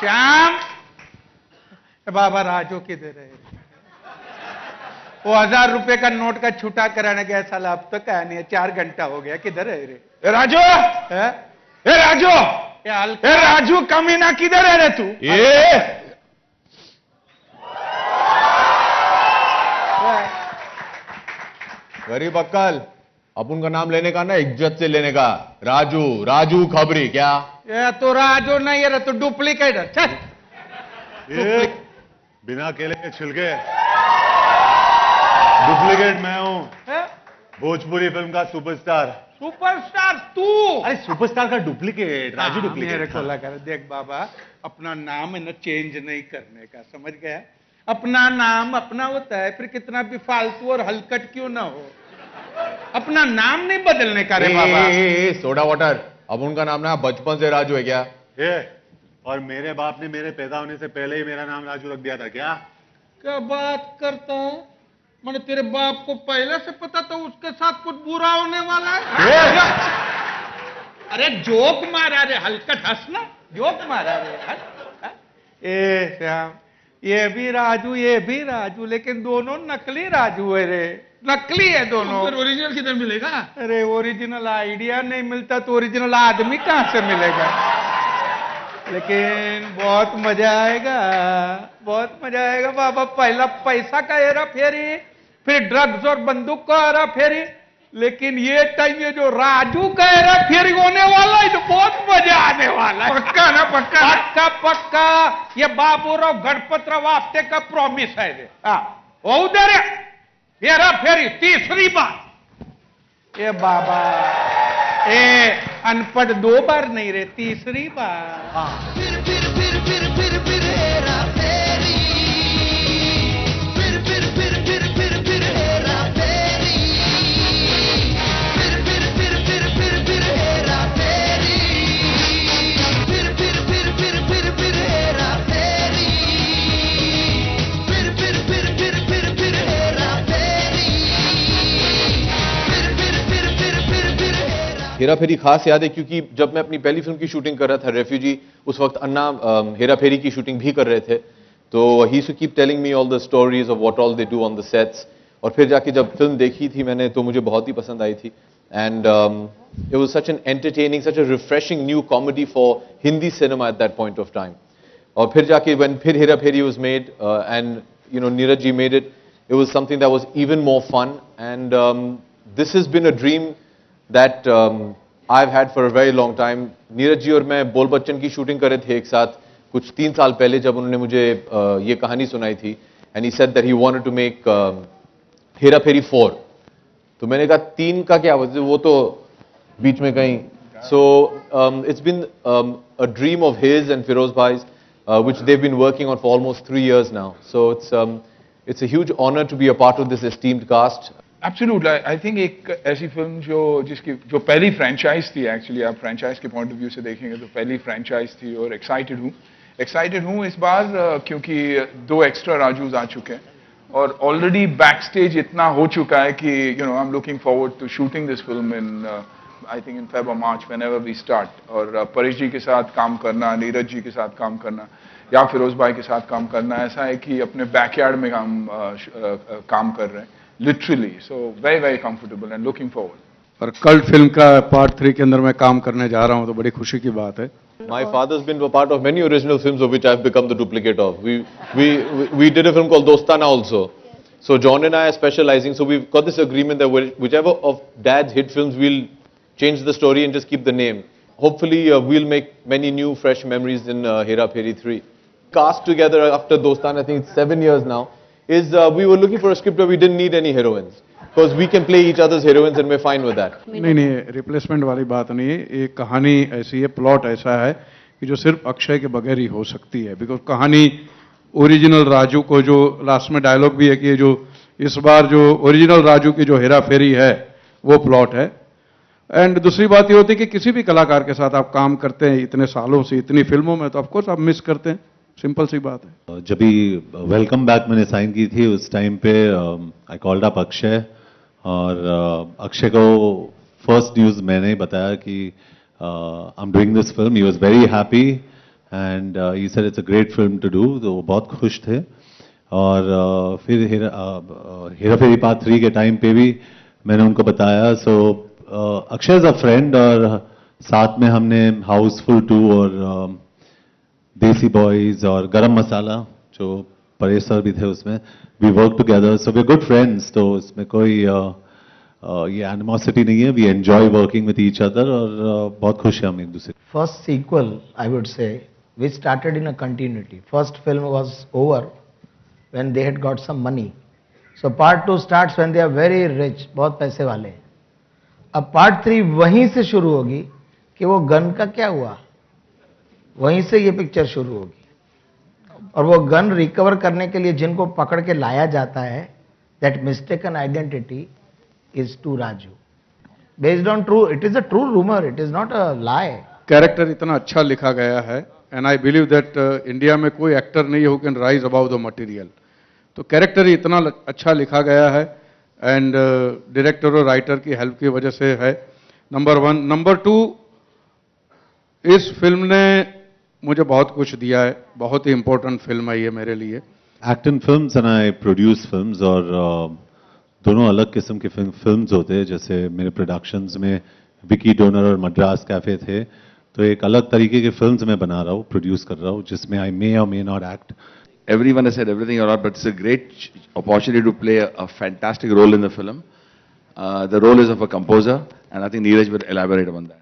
श्याम, बाबा राजू किधर है? वो 1000 रुपए का नोट का छुटा कराने गया साला, अब तक आया नहीं है, 4 घंटा हो गया, किधर है रे? राजू, है? ए राजू, ए राजू कमीना किधर है रे तू? ये गरीब अक्कल, अपन का नाम लेने का ना इज्जत से लेने का। राजू, राजू खबरी क्या? ये तो राजू नहीं है, तो डुप्लीकेट है। चल ये बिना केले के छिलके, डुप्लीकेट मैं हूं, भोजपुरी फिल्म का सुपरस्टार। सुपरस्टार तू? अरे सुपरस्टार का डुप्लीकेट, राजू डुप्लीकेट। मेरे को लगा, देख बाबा, अपना नाम है ना चेंज नहीं करने का, समझ गया? अपना नाम अपना होता है, फिर कितना भी फालतू और हलकट क्यों ना हो, अपना नाम नहीं बदलने का रे बाबा। सोडा वाटर, अब उनका नाम ना बचपन से राजू है क्या? और मेरे बाप ने मेरे पैदा होने से पहले ही मेरा नाम राजू रख दिया था क्या? क्या बात करता है? मैंने तेरे बाप को पहले से पता था उसके साथ कुछ बुरा होने वाला है? अरे जोक मारा रे, हलकट हंसना, जोक मारा रे, हंस। ए श्याम, ये भी राजू, लेकिन दोनों नकली राजू है रे, नकली है दोनों। ओरिजिनल किधर मिलेगा? अरे ओरिजिनल आइडिया नहीं मिलता तो ओरिजिनल आदमी कहां से मिलेगा? लेकिन बहुत मजा आएगा, बहुत मजा आएगा बाबा। पहला पैसा का हेरा फेरी, फिर ड्रग्स और बंदूक का हेरा फेरी, लेकिन ये टाइम ये जो राजू का हेरा फेरी होने वाला है तो बहुत मजा आने वाला है। पक्का ना? पक्का पक्का पक्का। ये बाबूराव गणपतराव आपटे का प्रॉमिस है रे। वो उधर है, हेरा फेरी तीसरी बार। ये बाबा, ए अनपढ़ 2 बार नहीं रे, तीसरी बार। फिर हेरा फेरी, फिर हेरा फेरी, फिर हेरा फेरी, फिर हेरा फेरी, फिर हेरा फेरी। हेरा फेरी खास याद है क्योंकि जब मैं अपनी पहली फिल्म की शूटिंग कर रहा था रेफ्यूजी, उस वक्त अन्ना हेरा फेरी की शूटिंग भी कर रहे थे, तो he used to keep telling me all the stories of what all they do on the sets. और फिर जाके जब फिल्म देखी थी मैंने तो मुझे बहुत ही पसंद आई थी। And it was such an entertaining, such a refreshing new comedy for Hindi cinema at that point of time. और फिर जाके व्हेन फिर Hera Pheri was made and you know Neeraj ji made it, it was something that was even more fun, and this has been a dream that I've had for a very long time. Neeraj ji और मैं बोल बच्चन की shooting कर रहे थे एक साथ कुछ 3 साल पहले, जब उन्होंने मुझे ये कहानी सुनाई थी, and he said that he wanted to make Hera फेरी 4। तो मैंने कहा 3 का क्या, वो तो बीच में कहीं। So it's been a dream of his and Feroz Bhai's, which they've been working on for almost 3 years now. So it's a huge honor to be a part of this esteemed cast. Absolutely. I think एक ऐसी film जो पहली franchise थी, actually आप franchise के point of view से देखेंगे तो पहली फ्रेंचाइज थी, और एक्साइटेड हूँ इस बार क्योंकि 2 एक्स्ट्रा राजूज आ चुके हैं और ऑलरेडी बैक स्टेज इतना हो चुका है कि you know I am looking forward to shooting this film in I think in Feb or March whenever we start। और परेश जी के साथ काम करना, नीरज जी के साथ काम करना या फिरोज भाई के साथ काम करना, ऐसा है कि अपने बैकयार्ड में काम कर रहे हैं literally. So very very comfortable and looking forward. और कल्ट फिल्म का पार्ट 3 के अंदर मैं काम करने जा रहा हूं तो बड़ी खुशी की बात है। My father's been a part of many original films of which I've become the duplicate of. We did a film called Dostana also. So John and I are specializing. So we've got this agreement that whichever of Dad's hit films, we'll change the story and just keep the name. Hopefully we'll make many new fresh memories in Hera Pheri 3. Cast together after Dostana, I think it's 7 years now, is we were looking for a script where we didn't need any heroines. Because we can play each other's heroines and we're fine with that. नहीं, replacement वाली बात नहीं है। ये कहानी ऐसी है, plot ऐसा है कि जो सिर्फ अक्षय के बगैर ही हो सकती है। बिकॉज कहानी ओरिजिनल राजू को, जो लास्ट में डायलॉग भी है कि जो इस बार जो ओरिजिनल राजू की जो हेरा फेरी है वो प्लॉट है। एंड दूसरी बात ये होती है कि किसी भी कलाकार के साथ आप काम करते हैं इतने सालों से, इतनी फिल्मों में, तो ऑफकोर्स आप मिस करते हैं, सिंपल सी बात है। जब भी वेलकम बैक मैंने साइन की थी उस टाइम पे आई कॉल्ड अप अक्षय, और अक्षय को फर्स्ट न्यूज़ मैंने बताया कि I am doing this film. He was very happy and he said it's a great film to do, तो वो बहुत खुश थे। और फिर हेरा फेरी पार्ट 3 के टाइम पे भी मैंने उनको बताया। सो अक्षय इज अ फ्रेंड, और साथ में हमने हाउसफुल 2 और देसी बॉयज और गरम मसाला, जो परेश सर भी थे उसमें, we work together, so we good friends. तो इसमें कोई ये एनिमोसिटी नहीं है, we enjoy working with each other, और बहुत खुश हैं हम एक दूसरे। First sequel, I would say, which started in a continuity. First film was over when they had got some money. So part 2 starts when they are very rich, बहुत पैसे वाले हैं। अब part 3 वहीं से शुरू होगी कि वो गन का क्या हुआ, वहीं से ये पिक्चर शुरू होगी। और वो गन रिकवर करने के लिए जिनको पकड़ के लाया जाता है, that mistaken identity is to Raju. Based on true, it is a true rumor, it is not a lie. Character इतना अच्छा लिखा गया है, and I believe that India में कोई एक्टर नहीं who can rise about the material. तो character ही इतना अच्छा लिखा गया है, एंड डायरेक्टर और राइटर की हेल्प की वजह से है, नंबर 1। नंबर 2, इस फिल्म ने मुझे बहुत कुछ दिया है, बहुत ही इंपॉर्टेंट फिल्म है ये मेरे लिए। Act in films and I produce films, और दोनों अलग किस्म के फिल्म्स होते हैं। जैसे मेरे प्रोडक्शंस में विकी डोनर और मद्रास कैफे थे, तो एक अलग तरीके के फिल्म्स मैं बना रहा हूँ, प्रोड्यूस कर रहा हूँ, जिसमें आई मे और may not act. Everyone has said everything or not, but it's a great opportunity to play a fantastic role in the film. The role is of a composer, and I think Neeraj will elaborate on that.